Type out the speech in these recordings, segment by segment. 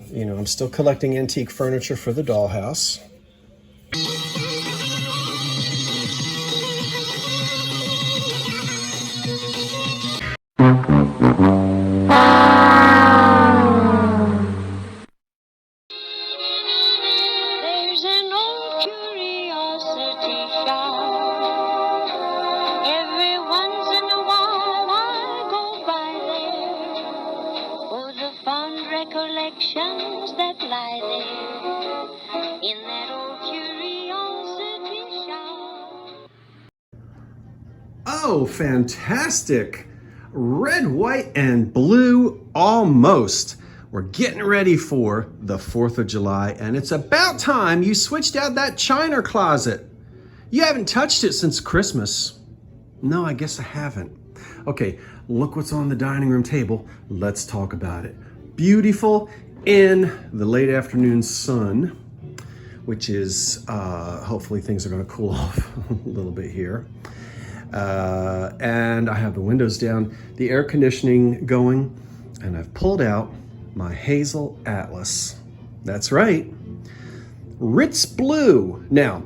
You know, I'm still collecting antique furniture for the dollhouse. There's an old curiosity shop. Every once in a while I go by there for the fond recollections that lie there in that old curiosity shop. Oh, fantastic! Red, white, and blue almost. We're getting ready for the 4th of July, and it's about time you switched out that china closet. You haven't touched it since Christmas. No, I guess I haven't. Okay, look what's on the dining room table. Let's talk about it. Beautiful in the late afternoon sun, which is, hopefully things are gonna cool off a little bit here. And I have the windows down, the air conditioning going, and I've pulled out my Hazel Atlas. That's right, Ritz Blue. Now,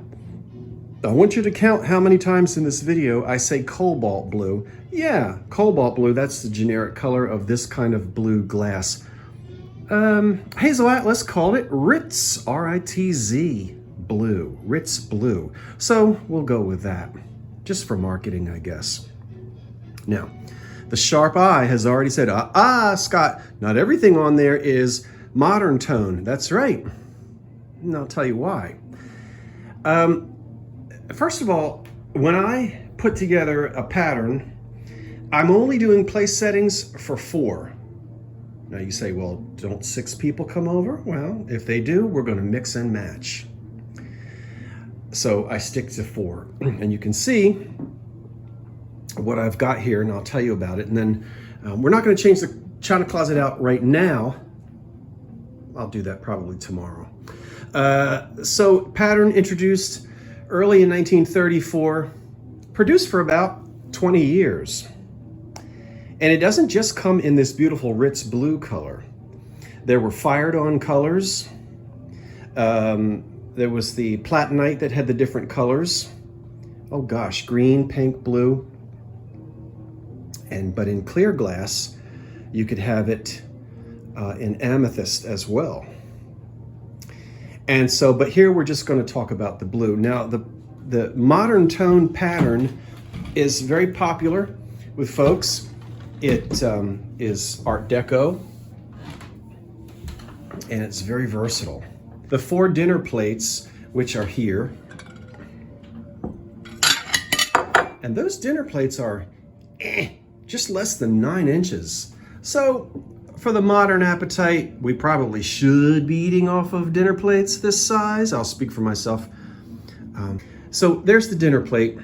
I want you to count how many times in this video I say cobalt blue. Yeah, cobalt blue, that's the generic color of this kind of blue glass. Hazel Atlas called it Ritz, R-I-T-Z, blue, Ritz Blue. So we'll go with that, just for marketing, I guess. Now, the sharp eye has already said, Scott, not everything on there is modern tone. That's right. And I'll tell you why. First of all, when I put together a pattern, I'm only doing place settings for 4. Now you say, well, don't 6 people come over? Well, if they do, we're going to mix and match. So I stick to 4. And you can see what I've got here, and I'll tell you about it. And then we're not going to change the china closet out right now. I'll do that probably tomorrow. So pattern introduced early in 1934, produced for about 20 years. And it doesn't just come in this beautiful Ritz blue color. There were fired on colors. There was the platinite that had the different colors. Oh gosh, green, pink, blue. But in clear glass, you could have it in amethyst as well. And so, but here we're just going to talk about the blue. Now, the modern tone pattern is very popular with folks. It is Art Deco, and it's very versatile. The 4 dinner plates, which are here, and those dinner plates are just less than 9 inches. So for the modern appetite, we probably should be eating off of dinner plates this size. I'll speak for myself. So there's the dinner plate.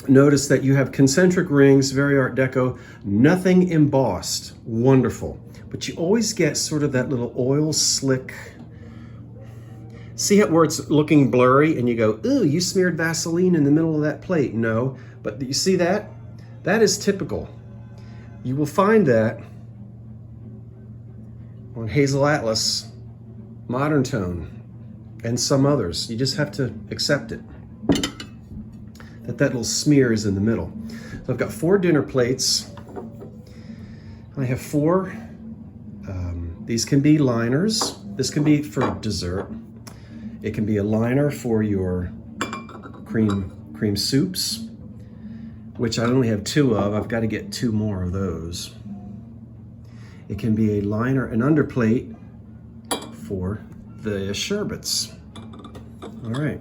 Notice that you have concentric rings, very Art Deco, nothing embossed, wonderful. But you always get sort of that little oil slick. See it where it's looking blurry and you go, ooh, you smeared Vaseline in the middle of that plate. No, but you see that? That is typical. You will find that on Hazel Atlas, Modern Tone, and some others. You just have to accept it. That little smear is in the middle. So I've got 4 dinner plates. I have 4. These can be liners. This can be for dessert. It can be a liner for your cream soups, which I only have 2 of. I've got to get 2 more of those. It can be a liner, an underplate for the sherbets. All right.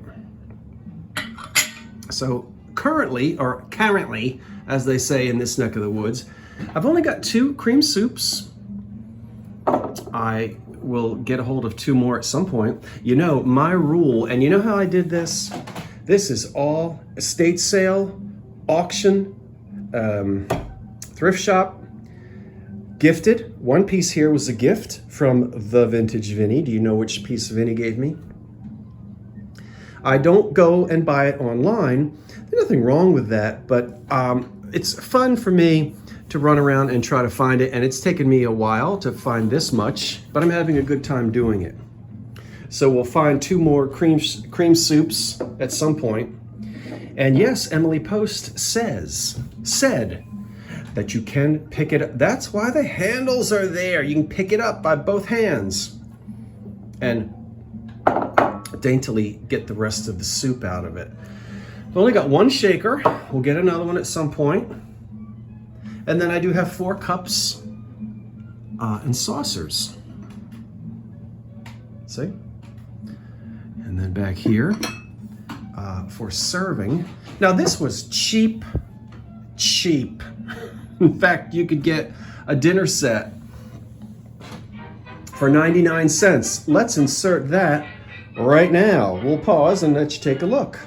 So currently, as they say in this neck of the woods, I've only got 2 cream soups. I will get a hold of 2 more at some point. You know, my rule, and you know how I did this? This is all estate sale, auction, thrift shop, gifted. One piece here was a gift from the Vintage Vinny. Do you know which piece Vinny gave me? I don't go and buy it online. There's nothing wrong with that, but it's fun for me to run around and try to find it, and it's taken me a while to find this much, but I'm having a good time doing it. So we'll find 2 more cream soups at some point. And yes, Emily Post said that you can pick it up. That's why the handles are there. You can pick it up by both hands and daintily get the rest of the soup out of it. I've only got 1 shaker. We'll get another one at some point. And then I do have 4 cups and saucers. See? And then back here for serving. Now this was cheap. In fact, you could get a dinner set for 99 cents. Let's insert that right now. We'll pause and let you take a look.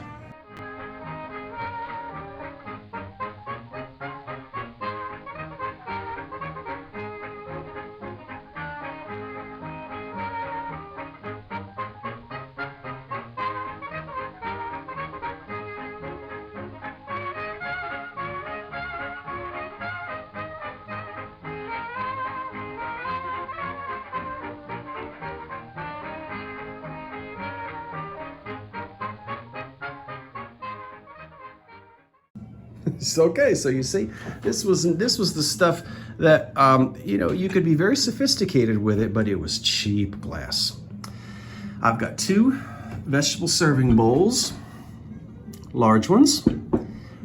Okay, so you see, this was the stuff that you know, you could be very sophisticated with it, but it was cheap glass. I've got 2 vegetable serving bowls, large ones,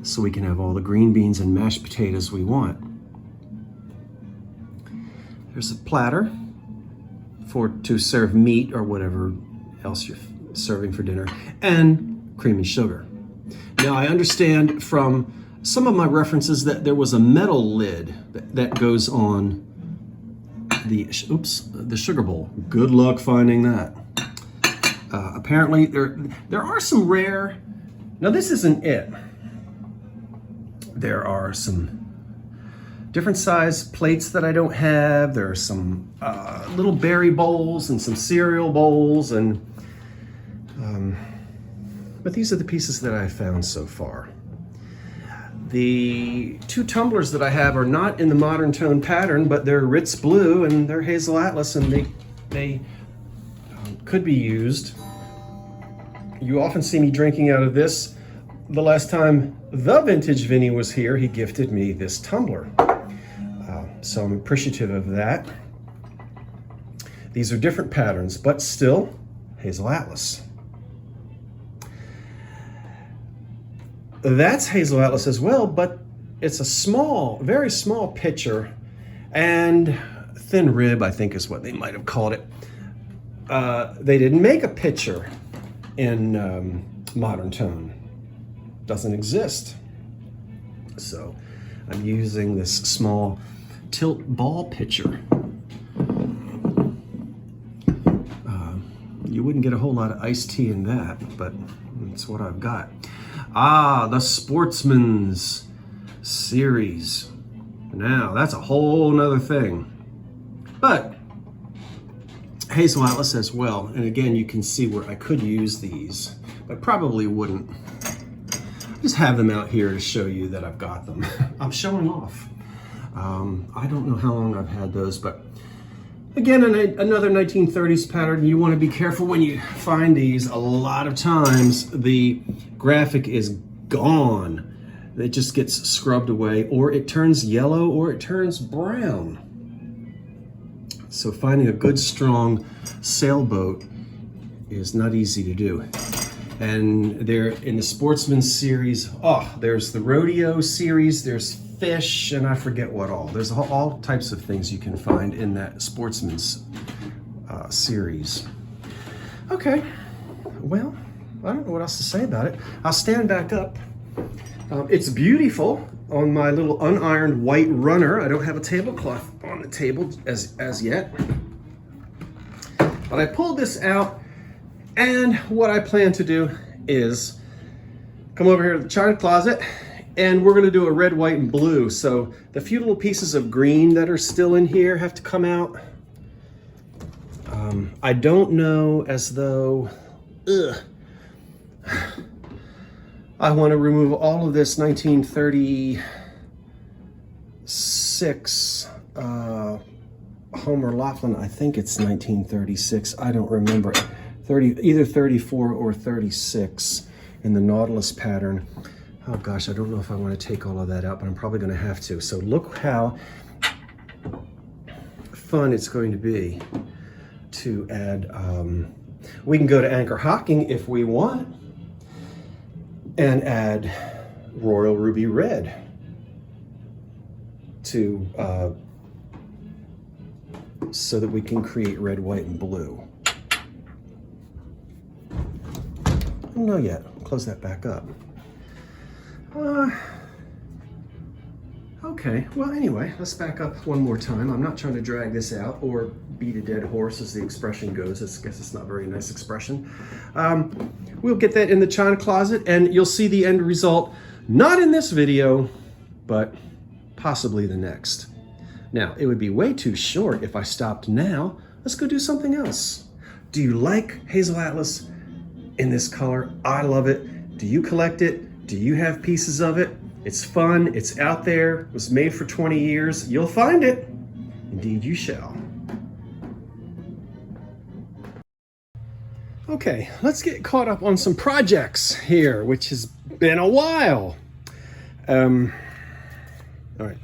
so we can have all the green beans and mashed potatoes we want. There's a platter to serve meat or whatever else you're serving for dinner, and cream and sugar. Now I understand from some of my references that there was a metal lid that goes on the sugar bowl. Good luck finding that. Apparently there are some rare, now this isn't it. There are some different size plates that I don't have. There are some little berry bowls and some cereal bowls, and but these are the pieces that I've found so far. The 2 tumblers that I have are not in the Modern Tone pattern, but they're Ritz Blue and they're Hazel Atlas, and they could be used. You often see me drinking out of this. The last time the Vintage Vinny was here, he gifted me this tumbler. So I'm appreciative of that. These are different patterns, but still Hazel Atlas. That's Hazel Atlas as well, but it's a small, very small pitcher, and thin rib, I think is what they might have called it. They didn't make a pitcher in Modern Tone. Doesn't exist. So I'm using this small tilt ball pitcher. You wouldn't get a whole lot of iced tea in that, but that's what I've got. The Sportsman's series. Now, that's a whole nother thing. But Hazel Atlas as well. And again, you can see where I could use these, but probably wouldn't. I just have them out here to show you that I've got them. I'm showing off. I don't know how long I've had those, but again, another 1930s pattern. You want to be careful when you find these. A lot of times the graphic is gone. It just gets scrubbed away, or it turns yellow, or it turns brown. So finding a good, strong sailboat is not easy to do. And they're in the Sportsman series. There's the Rodeo series, there's fish, and I forget what all. There's all types of things you can find in that Sportsman's series. Okay, well, I don't know what else to say about it. I'll stand back up. It's beautiful on my little unironed white runner. I don't have a tablecloth on the table as yet. But I pulled this out, and what I plan to do is come over here to the china closet, and we're gonna do a red, white, and blue. So the few little pieces of green that are still in here have to come out. I don't know as though, I want to remove all of this 1930 36 Homer Laughlin. I think it's 1936. I don't remember. Either 34 or 36 in the Nautilus pattern. Oh gosh, I don't know if I want to take all of that out, but I'm probably going to have to. So look how fun it's going to be to add. We can go to Anchor Hocking if we want and add Royal Ruby Red to so that we can create red, white, and blue. I don't know yet. Close that back up. Okay, well anyway, let's back up one more time. I'm not trying to drag this out or beat a dead horse, as the expression goes. I guess it's not a very nice expression. We'll get that in the china closet, and you'll see the end result, not in this video, but possibly the next. Now, it would be way too short if I stopped now. Let's go do something else. Do you like Hazel Atlas in this color? I love it. Do you collect it? Do you have pieces of it? It's fun, it's out there, it was made for 20 years. You'll find it. Indeed you shall. Okay, let's get caught up on some projects here, which has been a while. All right.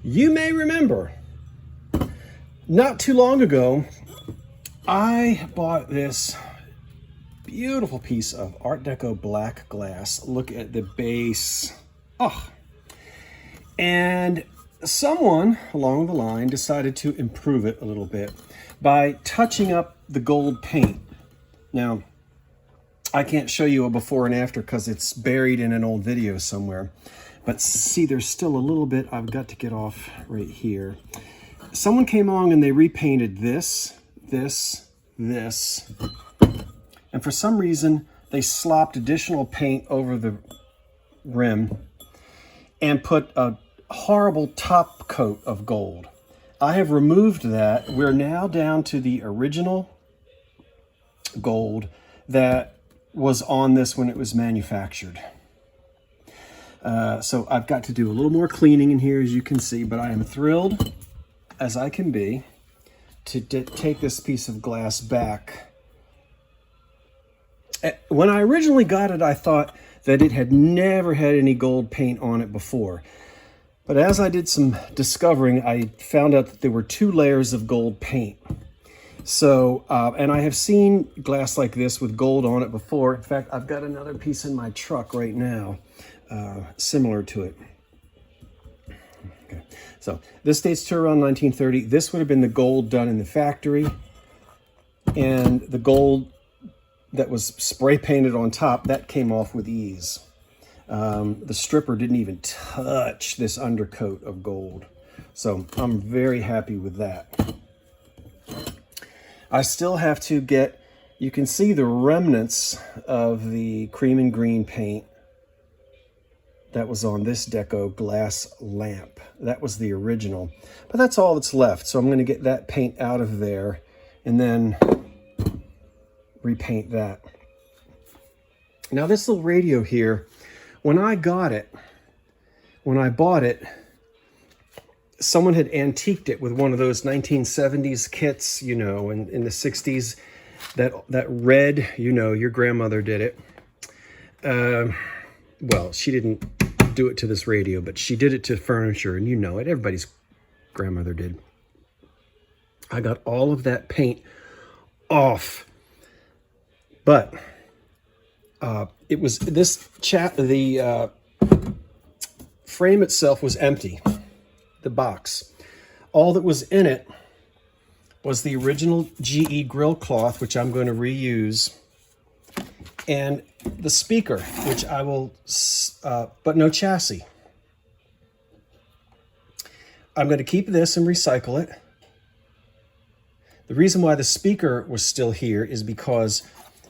You may remember, not too long ago, I bought this beautiful piece of Art Deco black glass. Look at the base. Oh, and someone along the line decided to improve it a little bit by touching up the gold paint. Now, I can't show you a before and after because it's buried in an old video somewhere. But see, there's still a little bit I've got to get off right here. Someone came along and they repainted this. And for some reason, they slopped additional paint over the rim and put a horrible top coat of gold. I have removed that. We're now down to the original gold that was on this when it was manufactured. So I've got to do a little more cleaning in here, as you can see, but I am thrilled as I can be to take this piece of glass back. When I originally got it, I thought that it had never had any gold paint on it before. But as I did some discovering, I found out that there were 2 layers of gold paint. So, and I have seen glass like this with gold on it before. In fact, I've got another piece in my truck right now, similar to it. Okay. So this dates to around 1930. This would have been the gold done in the factory, and the gold that was spray painted on top, that came off with ease. The stripper didn't even touch this undercoat of gold. So I'm very happy with that. I still have to get, you can see the remnants of the cream and green paint that was on this Deco glass lamp. That was the original, but that's all that's left. So I'm going to get that paint out of there and then repaint that. Now this little radio here, when I got it, when I bought it, someone had antiqued it with one of those 1970s kits, you know, in the 60s, that red, you know, your grandmother did it. Well, she didn't do it to this radio, but she did it to furniture, and you know it, everybody's grandmother did. I got all of that paint off, but it was the frame itself was empty. The box. All that was in it was the original GE grill cloth, which I'm going to reuse, and the speaker, which I will, but no chassis. I'm going to keep this and recycle it. The reason why the speaker was still here is because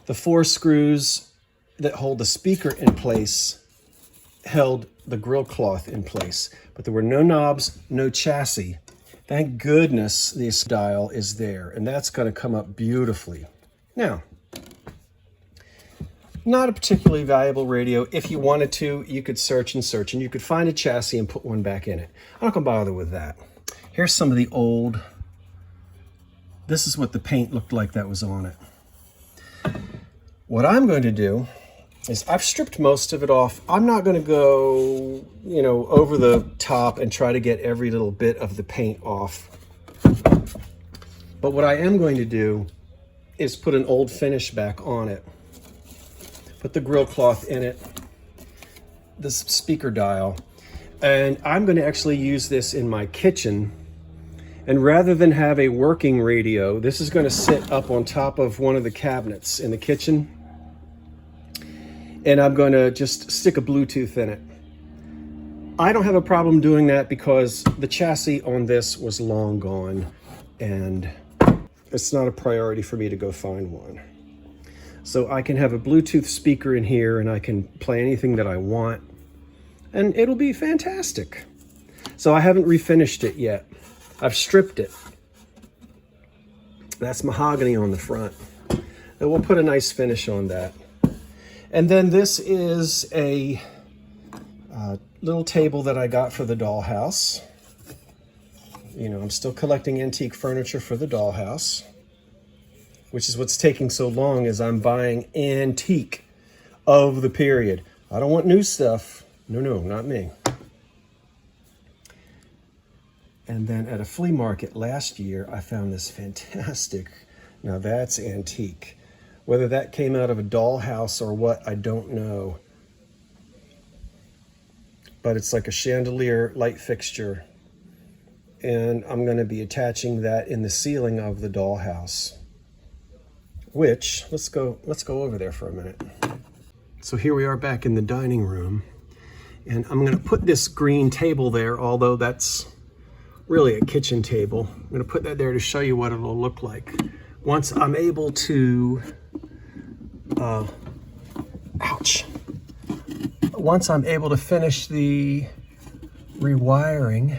the 4 screws that hold the speaker in place held the grill cloth in place, but there were no knobs, no chassis. Thank goodness this dial is there, and that's going to come up beautifully. Now, Not a particularly valuable radio. If you wanted to, you could search and search, and you could find a chassis and put one back in it. I'm not gonna bother with that. Here's some of the old, this is what the paint looked like that was on it. What I'm going to do is I've stripped most of it off. I'm not gonna go, you know, over the top and try to get every little bit of the paint off. But what I am going to do is put an old finish back on it. Put the grill cloth in it, this speaker dial, and I'm going to actually use this in my kitchen. And rather than have a working radio, this is going to sit up on top of one of the cabinets in the kitchen. And I'm going to just stick a Bluetooth in it. I don't have a problem doing that because the chassis on this was long gone, and it's not a priority for me to go find one. So I can have a Bluetooth speaker in here and I can play anything that I want, and it'll be fantastic. So I haven't refinished it yet. I've stripped it. That's mahogany on the front. And we'll put a nice finish on that. And then this is a little table that I got for the dollhouse. You know, I'm still collecting antique furniture for the dollhouse, which is what's taking so long, is I'm buying antique of the period. I don't want new stuff. No, not me. And then at a flea market last year, I found this fantastic, now that's antique. Whether that came out of a dollhouse or what, I don't know. But it's like a chandelier light fixture. And I'm gonna be attaching that in the ceiling of the dollhouse. Which, let's go over there for a minute. So here we are back in the dining room, and I'm gonna put this green table there, although that's really a kitchen table. I'm gonna put that there to show you what it'll look like. Once I'm able to, once I'm able to finish the rewiring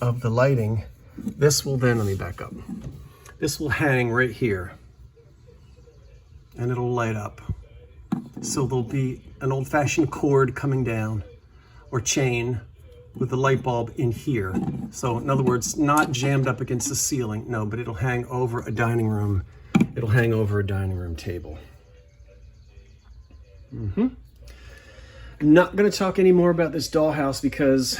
of the lighting, this will then, let me back up. This will hang right here and it'll light up. So there'll be an old-fashioned cord coming down, or chain, with the light bulb in here. So in other words, not jammed up against the ceiling, no, but it'll hang over a dining room. It'll hang over a dining room table. Not gonna talk any more about this dollhouse because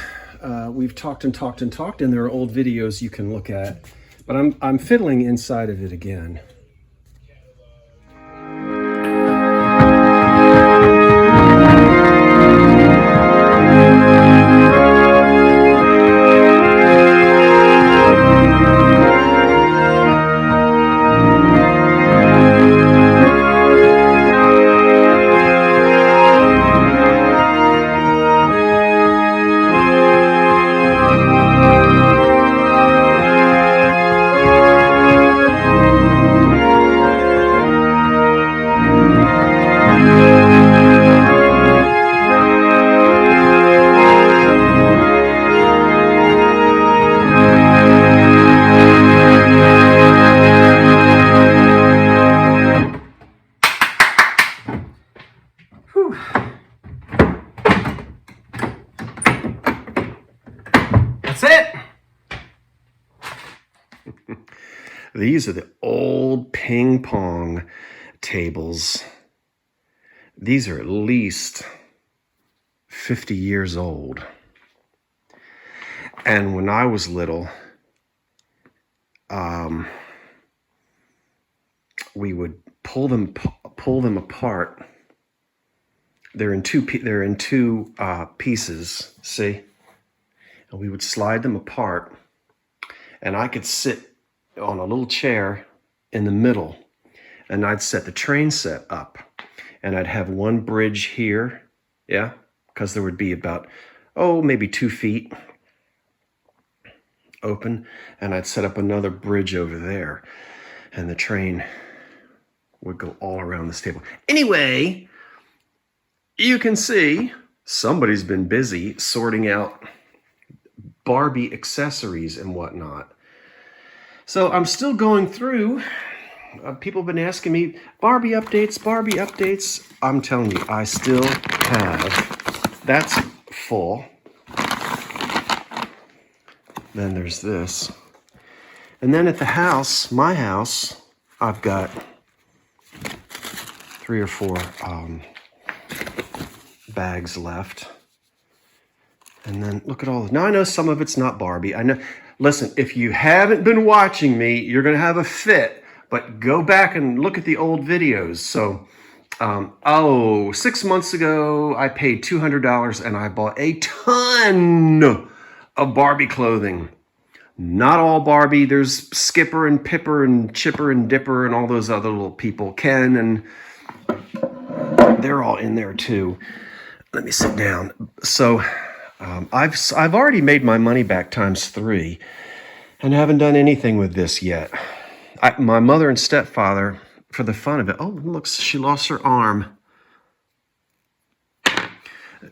we've talked and there are old videos you can look at, but I'm fiddling inside of it again. That's it. These are the old ping pong tables. These are at least 50 years old. And when I was little, we would pull them apart. They're in two pieces, see? And we would slide them apart, and I could sit on a little chair in the middle, and I'd set the train set up, and I'd have one bridge here, yeah, because there would be about, maybe 2 feet open, and I'd set up another bridge over there, and the train would go all around this table. Anyway, you can see somebody's been busy sorting out Barbie accessories and whatnot. So I'm still going through People have been asking me, Barbie updates, Barbie updates. I'm telling you, I still have, that's full. Then there's this. And then at the house, my house, I've got 3 or 4 bags left. And then look at all this. Now I know some of it's not Barbie. I know, listen, if you haven't been watching me, you're going to have a fit, but go back and look at the old videos. So, 6 months ago, I paid $200 and I bought a ton of Barbie clothing. Not all Barbie. There's Skipper and Pipper and Chipper and Dipper and all those other little people. Ken, and they're all in there too. Let me sit down. So I've already made my money back ×3 and haven't done anything with this yet. My mother and stepfather, for the fun of it, oh, look, she lost her arm.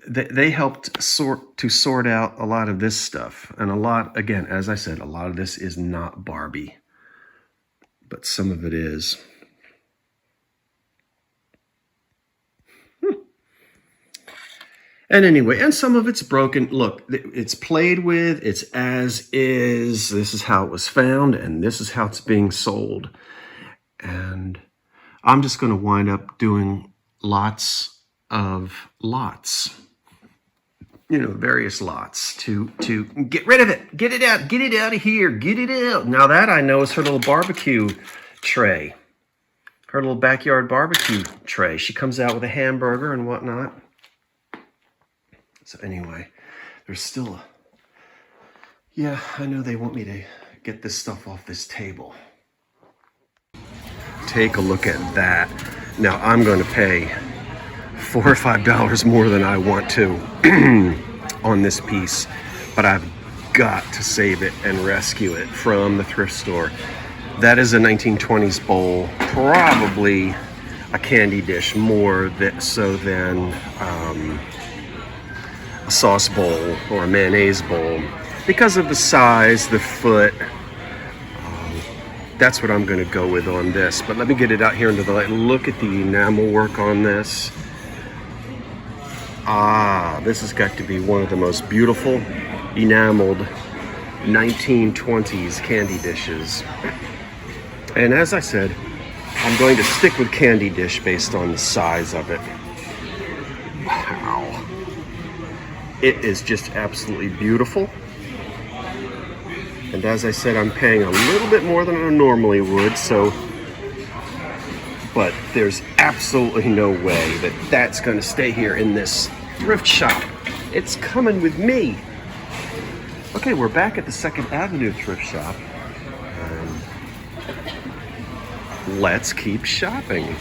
They helped sort out a lot of this stuff. And a lot, again, as I said, a lot of this is not Barbie, but some of it is. And anyway, and some of it's broken. Look, it's played with, it's as is. This is how it was found, and this is how it's being sold. And I'm just going to wind up doing lots of lots. You know, various lots to get rid of it. Get it out of here. Get it out. Now that I know is her little barbecue tray. Her little backyard barbecue tray. She comes out with a hamburger and whatnot. So anyway, there's still yeah, I know they want me to get this stuff off this table. Take a look at that. Now I'm going to pay $4 or $5 more than I want to on this piece, but I've got to save it and rescue it from the thrift store. That is a 1920s bowl, probably a candy dish more so than a sauce bowl or a mayonnaise bowl. Because of the size, the foot, that's what I'm going to go with on this. But let me get it out here into the light. Look at the enamel work on this. This has got to be one of the most beautiful enameled 1920s candy dishes. And as I said, I'm going to stick with candy dish based on the size of it. Wow. It is just absolutely beautiful. And as I said, I'm paying a little bit more than I normally would, but there's absolutely no way that that's going to stay here in this thrift shop. It's coming with me. Okay, we're back at the 2nd Avenue thrift shop. Let's keep shopping.